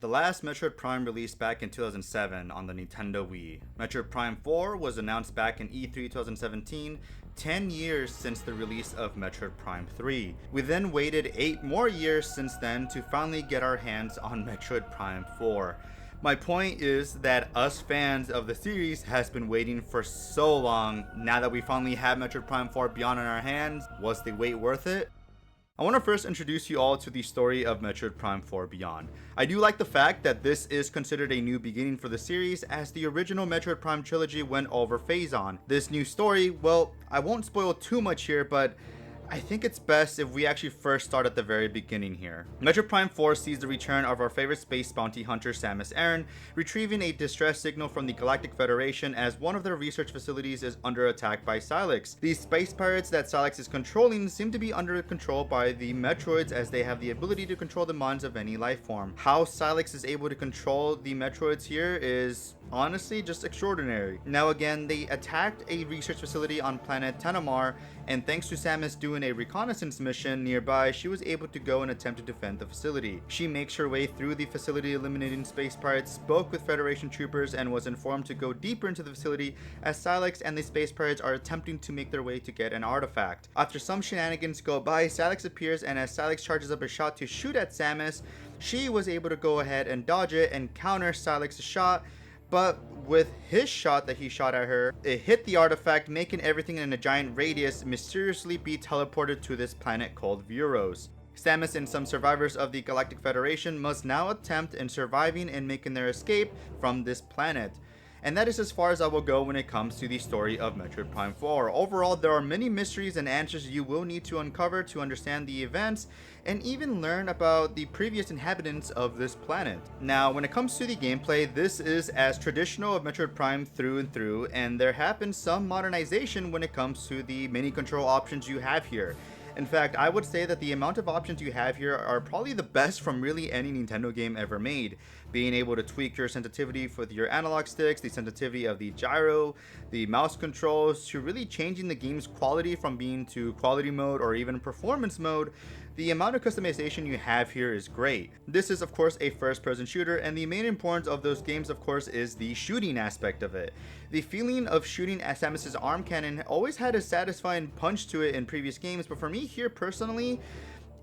The last Metroid Prime released back in 2007 on the Nintendo Wii. Metroid Prime 4 was announced back in E3 2017, 10 years since the release of Metroid Prime 3. We then waited 8 more years since then to finally get our hands on Metroid Prime 4. My point is that us fans of the series has been waiting for so long. Now that we finally have Metroid Prime 4 Beyond in our hands, was the wait worth it? I want to first introduce you all to the story of Metroid Prime 4 Beyond. I do like the fact that this is considered a new beginning for the series, as the original Metroid Prime trilogy went over Phazon. This new story, well, I won't spoil too much here, but I think it's best if we actually first start at the very beginning here. Metroid Prime 4 sees the return of our favorite space bounty hunter Samus Aran, retrieving a distress signal from the Galactic Federation as one of their research facilities is under attack by Silex. These space pirates that Silex is controlling seem to be under control by the Metroids, as they have the ability to control the minds of any life form. How Silex is able to control the Metroids here is honestly just extraordinary. Now again, they attacked a research facility on planet Tanamar, and thanks to Samus doing a reconnaissance mission nearby, she was able to go and attempt to defend the facility. She makes her way through the facility, eliminating space pirates, spoke with Federation troopers, and was informed to go deeper into the facility as Silex and the space pirates are attempting to make their way to get an artifact. After some shenanigans go by, Silex appears, and as Silex charges up a shot to shoot at Samus, she was able to go ahead and dodge it and counter Silex's shot. But with his shot that he shot at her, it hit the artifact, making everything in a giant radius mysteriously be teleported to this planet called Vuros. Samus and some survivors of the Galactic Federation must now attempt in surviving and making their escape from this planet. And that is as far as I will go when it comes to the story of Metroid Prime 4. Overall, there are many mysteries and answers you will need to uncover to understand the events and even learn about the previous inhabitants of this planet. Now, when it comes to the gameplay, this is as traditional of Metroid Prime through and through, and there have been some modernization when it comes to the mini control options you have here. In fact, I would say that the amount of options you have here are probably the best from really any Nintendo game ever made. Being able to tweak your sensitivity with your analog sticks, the sensitivity of the gyro, the mouse controls, to really changing the game's quality from being to quality mode or even performance mode. The amount of customization you have here is great. This is of course a first-person shooter, and the main importance of those games of course is the shooting aspect of it. The feeling of shooting at Samus's arm cannon always had a satisfying punch to it in previous games, but for me here personally,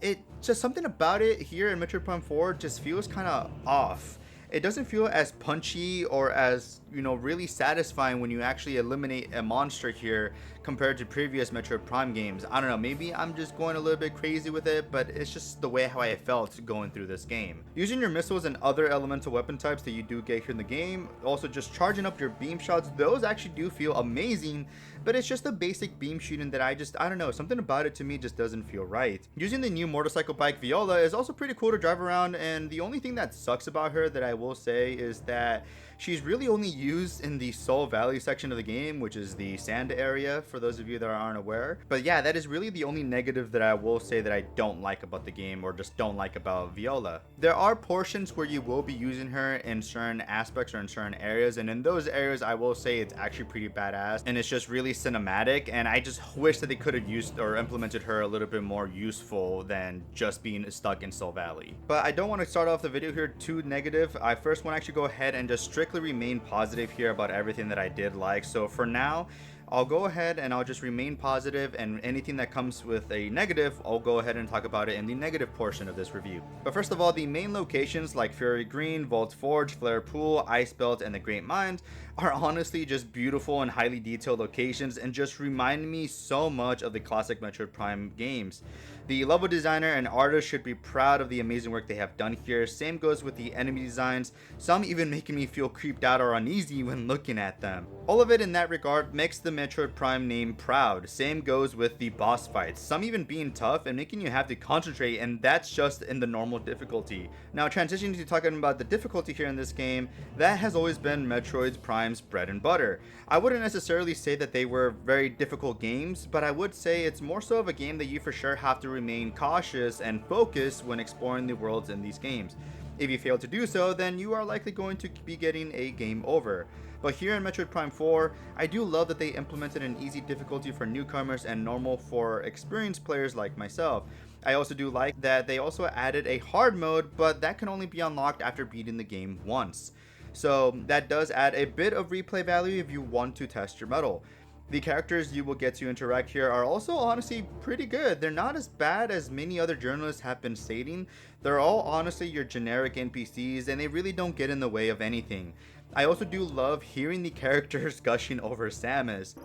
it just something about it here in Metroid Prime 4 just feels kind of off. It doesn't feel as punchy or as, really satisfying when you actually eliminate a monster here compared to previous Metroid Prime games. I don't know, maybe I'm just going a little bit crazy with it, but it's just the way how I felt going through this game. Using your missiles and other elemental weapon types that you do get here in the game, also just charging up your beam shots, those actually do feel amazing, but it's just the basic beam shooting that I don't know, something about it to me just doesn't feel right. Using the new motorcycle bike Viola is also pretty cool to drive around, and the only thing that sucks about her that I will say is that she's really only used in the Soul Valley section of the game, which is the sand area, for those of you that aren't aware. But yeah, that is really the only negative that I will say that I don't like about the game, or just don't like about Viola. There are portions where you will be using her in certain aspects or in certain areas, and in those areas I will say it's actually pretty badass, and it's just really cinematic, and I just wish that they could have used or implemented her a little bit more useful than just being stuck in Soul Valley. But I don't want to start off the video here too negative. I first want to actually go ahead and just strictly remain positive here about everything that I did like. So for now, I'll go ahead and I'll just remain positive, and anything that comes with a negative, I'll go ahead and talk about it in the negative portion of this review. But first of all, the main locations like Fury Green, Vault Forge, Flare Pool, Ice Belt, and the Great Mines are honestly just beautiful and highly detailed locations, and just remind me so much of the classic Metroid Prime games. The level designer and artist should be proud of the amazing work they have done here. Same goes with the enemy designs, some even making me feel creeped out or uneasy when looking at them. All of it in that regard makes the Metroid Prime name proud. Same goes with the boss fights, some even being tough and making you have to concentrate, and that's just in the normal difficulty. Now transitioning to talking about the difficulty here in this game, that has always been Metroid Prime's bread and butter. I wouldn't necessarily say that they were very difficult games, but I would say it's more so of a game that you for sure have to remain cautious and focused when exploring the worlds in these games. If you fail to do so, then you are likely going to be getting a game over. But here in Metroid Prime 4, I do love that they implemented an easy difficulty for newcomers and normal for experienced players like myself. I also do like that they also added a hard mode, but that can only be unlocked after beating the game once. So that does add a bit of replay value if you want to test your mettle. The characters you will get to interact here are also honestly pretty good. They're not as bad as many other journalists have been stating. They're all honestly your generic NPCs, and they really don't get in the way of anything. I also do love hearing the characters gushing over Samus.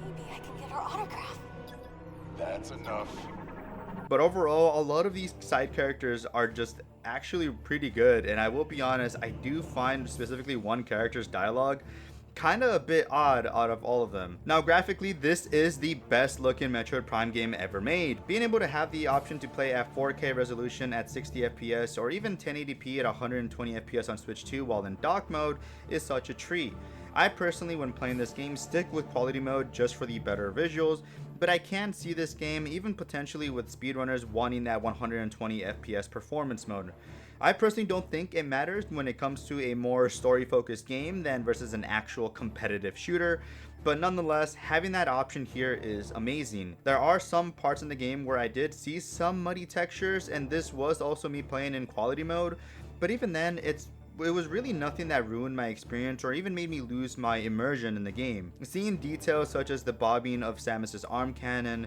Maybe I can get her autograph. That's enough. But overall, a lot of these side characters are just actually pretty good, and I will be honest, I do find specifically one character's dialogue kind of a bit odd out of all of them. Now graphically, this is the best looking Metroid Prime game ever made. Being able to have the option to play at 4K resolution at 60 FPS or even 1080p at 120 FPS on Switch 2 while in dock mode is such a treat. I personally, when playing this game, stick with quality mode just for the better visuals, but I can see this game even potentially with speedrunners wanting that 120 FPS performance mode. I personally don't think it matters when it comes to a more story-focused game than versus an actual competitive shooter, but nonetheless, having that option here is amazing. There are some parts in the game where I did see some muddy textures, and this was also me playing in quality mode, but even then, it was really nothing that ruined my experience or even made me lose my immersion in the game. Seeing details such as the bobbing of Samus's arm cannon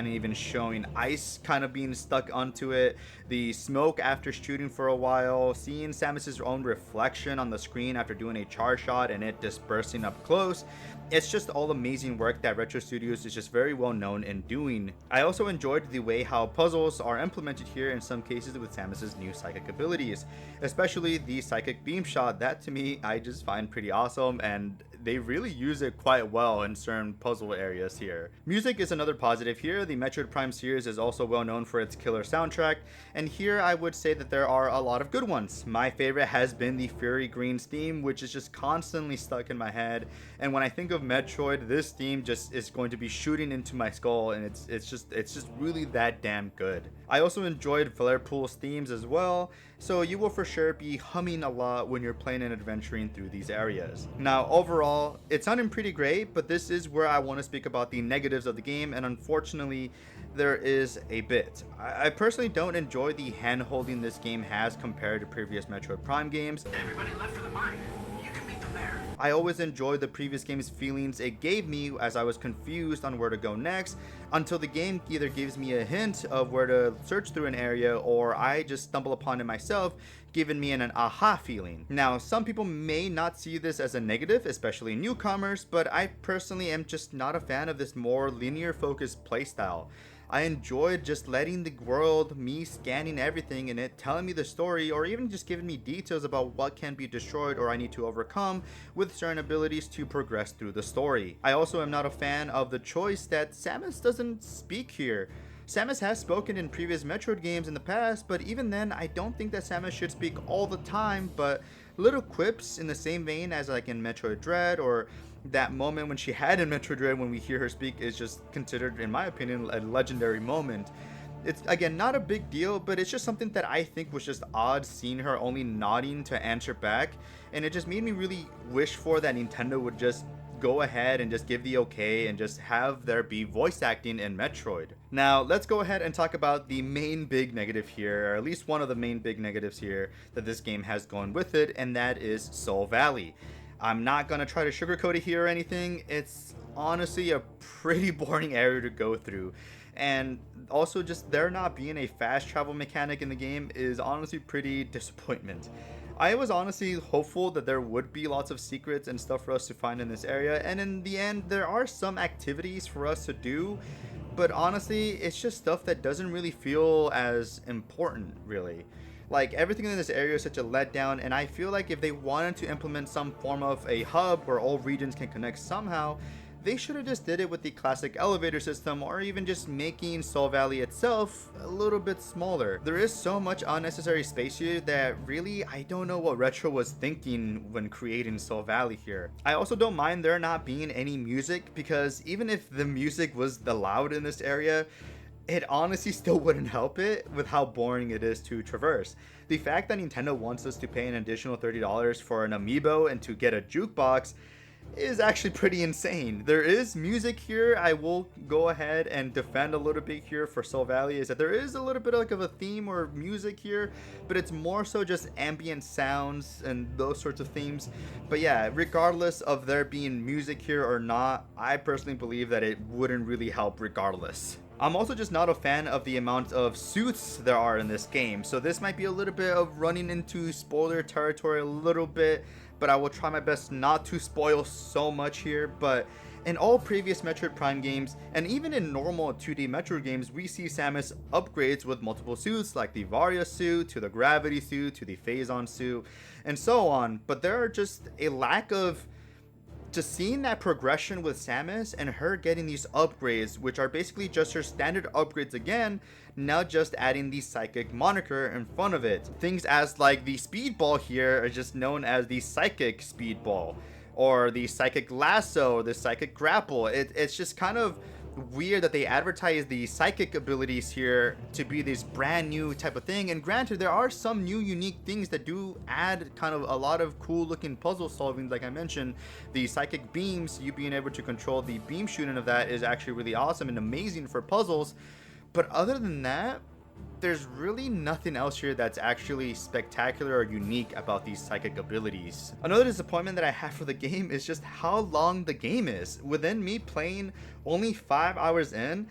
even showing ice kind of being stuck onto it, the smoke after shooting for a while, seeing Samus's own reflection on the screen after doing a charge shot and it dispersing up close. It's just all amazing work that Retro Studios is just very well known in doing. I also enjoyed the way how puzzles are implemented here in some cases with Samus's new psychic abilities, especially the psychic beam shot. That to me, I just find pretty awesome, and they really use it quite well in certain puzzle areas here. Music is another positive here. The Metroid Prime series is also well known for its killer soundtrack, and here I would say that there are a lot of good ones. My favorite has been the Fury Green's theme, which is just constantly stuck in my head, and when I think of Metroid, this theme just is going to be shooting into my skull, and it's just really that damn good. I also enjoyed Flarepool's themes as well, so you will for sure be humming a lot when you're playing and adventuring through these areas. Now overall, it sounded pretty great, but this is where I want to speak about the negatives of the game, and unfortunately there is a bit. I personally don't enjoy the hand holding this game has compared to previous Metroid Prime games. Everybody left for the mine. You can meet them there. I always enjoyed the previous game's feelings it gave me as I was confused on where to go next, until the game either gives me a hint of where to search through an area or I just stumble upon it myself, giving me an aha feeling. Now, some people may not see this as a negative, especially newcomers, but I personally am just not a fan of this more linear focused playstyle. I enjoyed just letting the world, me scanning everything in it, telling me the story, or even just giving me details about what can be destroyed or I need to overcome with certain abilities to progress through the story. I also am not a fan of the choice that Samus doesn't speak here. Samus has spoken in previous Metroid games in the past, but even then, I don't think that Samus should speak all the time, but little quips in the same vein as like in Metroid Dread, or that moment when she had in Metroid Dread when we hear her speak is just considered, in my opinion, a legendary moment. It's, again, not a big deal, but it's just something that I think was just odd seeing her only nodding to answer back, and it just made me really wish for that Nintendo would just go ahead and just give the okay and just have there be voice acting in Metroid. Now, let's go ahead and talk about the main big negative here, or at least one of the main big negatives here that this game has going with it, and that is Soul Valley. I'm not gonna try to sugarcoat it here or anything. It's honestly a pretty boring area to go through, and also just there not being a fast travel mechanic in the game is honestly pretty disappointment. I was honestly hopeful that there would be lots of secrets and stuff for us to find in this area, and in the end there are some activities for us to do, but honestly it's just stuff that doesn't really feel as important really. Like, everything in this area is such a letdown, and I feel like if they wanted to implement some form of a hub where all regions can connect somehow, they should have just did it with the classic elevator system, or even just making Soul Valley itself a little bit smaller. There is so much unnecessary space here that really I don't know what Retro was thinking when creating Soul Valley here. I also don't mind there not being any music, because even if the music was loud in this area, it honestly still wouldn't help it with how boring it is to traverse. The fact that Nintendo wants us to pay an additional $30 for an amiibo and to get a jukebox, is actually pretty insane. There is music here. I will go ahead and defend a little bit here for Soul Valley, is that there is a little bit like of a theme or music here, but it's more so just ambient sounds and those sorts of themes. But yeah, regardless of there being music here or not, I personally believe that it wouldn't really help regardless. I'm also just not a fan of the amount of suits there are in this game, so this might be a little bit of running into spoiler territory a little bit, but I will try my best not to spoil so much here. But in all previous Metroid Prime games, and even in normal 2D Metroid games, we see Samus upgrades with multiple suits, like the Varia suit, to the Gravity suit, to the Phazon suit, and so on. But there are just a lack of just seeing that progression with Samus and her getting these upgrades, which are basically just her standard upgrades again, now just adding the psychic moniker in front of it. Things as like the speedball here are just known as the psychic speedball, or the psychic lasso, or the psychic grapple. It's just kind of weird that they advertise the psychic abilities here to be this brand new type of thing. And granted, there are some new unique things that do add kind of a lot of cool looking puzzle solving. Like I mentioned, the psychic beams, you being able to control the beam shooting of that is actually really awesome and amazing for puzzles. But other than that, there's really nothing else here that's actually spectacular or unique about these psychic abilities. Another disappointment that I have for the game is just how long the game is. Within me playing only 5 hours in,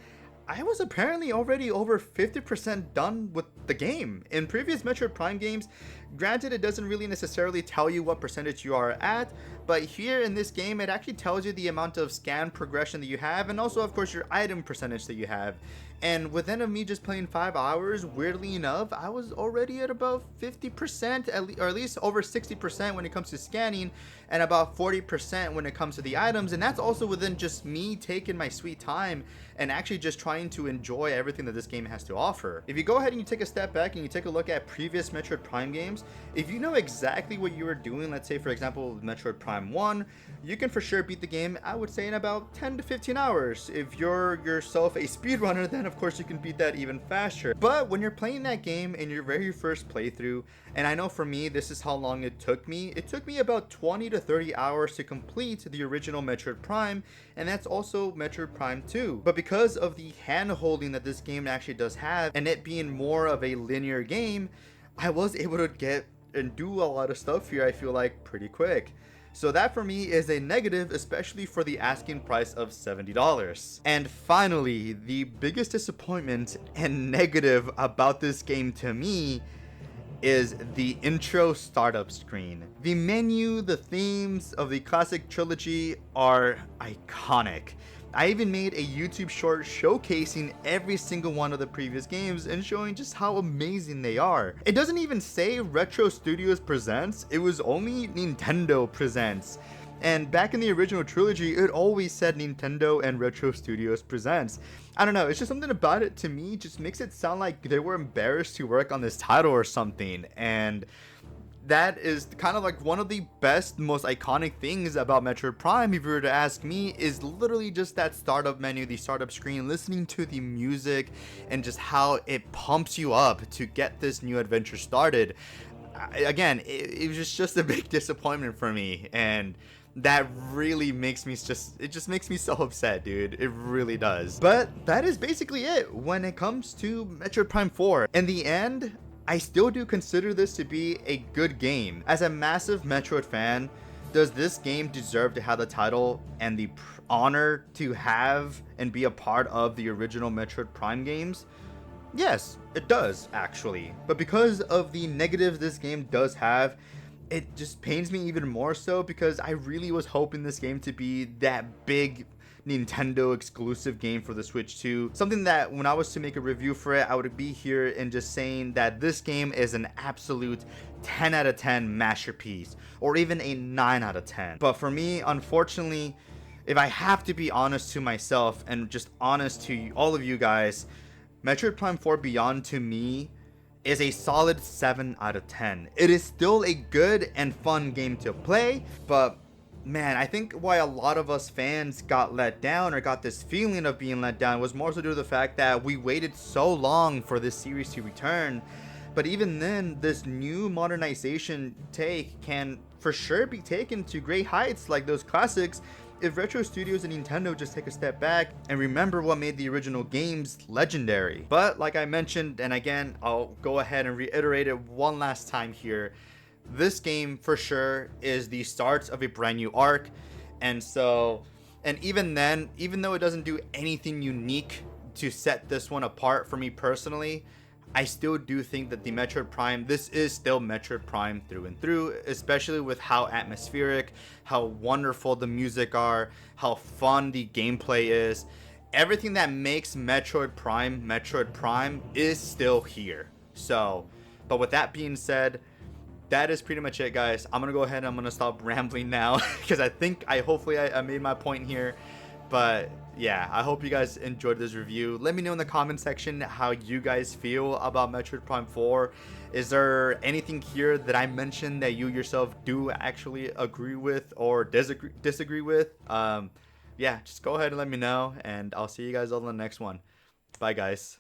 I was apparently already over 50% done with the game. In previous Metroid Prime games, granted it doesn't really necessarily tell you what percentage you are at, but here in this game it actually tells you the amount of scan progression that you have, and also of course your item percentage that you have. And within of me just playing 5 hours, weirdly enough, I was already at about 50%, or at least over 60% when it comes to scanning, and about 40% when it comes to the items. And that's also within just me taking my sweet time and actually just trying to enjoy everything that this game has to offer. If you go ahead and you take a step back and you take a look at previous Metroid Prime games, if you know exactly what you were doing, let's say for example Metroid Prime 1, you can for sure beat the game, I would say, in about 10 to 15 hours. If you're yourself a speedrunner, then of course you can beat that even faster. But when you're playing that game in your very first playthrough, and I know for me this is how long it took me about 20 to 30 hours to complete the original Metroid Prime, and that's also Metroid Prime 2. But because of the hand holding that this game actually does have, and it being more of a linear game, I was able to get and do a lot of stuff here, I feel like, pretty quick. So that for me is a negative, especially for the asking price of $70. And finally, the biggest disappointment and negative about this game to me is the intro startup screen. The menu, the themes of the classic trilogy are iconic. I even made a YouTube short showcasing every single one of the previous games and showing just how amazing they are. It doesn't even say Retro Studios Presents, it was only Nintendo Presents. And back in the original trilogy, it always said Nintendo and Retro Studios Presents. I don't know, it's just something about it to me just makes it sound like they were embarrassed to work on this title or something. And that is kind of like one of the best, most iconic things about Metroid Prime, if you were to ask me, is literally just that startup menu, the startup screen, listening to the music, and just how it pumps you up to get this new adventure started. Again, it was just a big disappointment for me, and that really makes me it just makes me so upset, dude. It really does. But that is basically it when it comes to Metroid Prime 4. In the end, I still do consider this to be a good game. As a massive Metroid fan, does this game deserve to have the title and the honor to have and be a part of the original Metroid Prime games? Yes, it does, actually. But because of the negatives this game does have, it just pains me even more so, because I really was hoping this game to be that big Nintendo exclusive game for the Switch 2. Something that when I was to make a review for it, I would be here and just saying that this game is an absolute 10 out of 10 masterpiece, or even a 9 out of 10. But for me, unfortunately, if I have to be honest to myself and just honest to all of you guys, Metroid Prime 4 Beyond to me is a solid 7 out of 10. It is still a good and fun game to play, but man, I think why a lot of us fans got let down, or got this feeling of being let down, was more so due to the fact that we waited so long for this series to return. But even then, this new modernization take can for sure be taken to great heights like those classics if Retro Studios and Nintendo just take a step back and remember what made the original games legendary. But like I mentioned, and again, I'll go ahead and reiterate it one last time here, this game for sure is the start of a brand new arc. And so, and even then, even though it doesn't do anything unique to set this one apart for me personally, I still do think that the Metroid Prime, this is still Metroid Prime through and through, especially with how atmospheric, how wonderful the music are, how fun the gameplay is. Everything that makes Metroid Prime is still here. So, but with that being said, that is pretty much it, guys. I'm gonna go ahead and I'm gonna stop rambling now because hopefully I made my point here. But yeah, I hope you guys enjoyed this review. Let me know in the comment section how you guys feel about Metroid Prime 4. Is there anything here that I mentioned that you yourself do actually agree with or disagree with? Yeah, just go ahead and let me know, and I'll see you guys all in the next one. Bye, guys.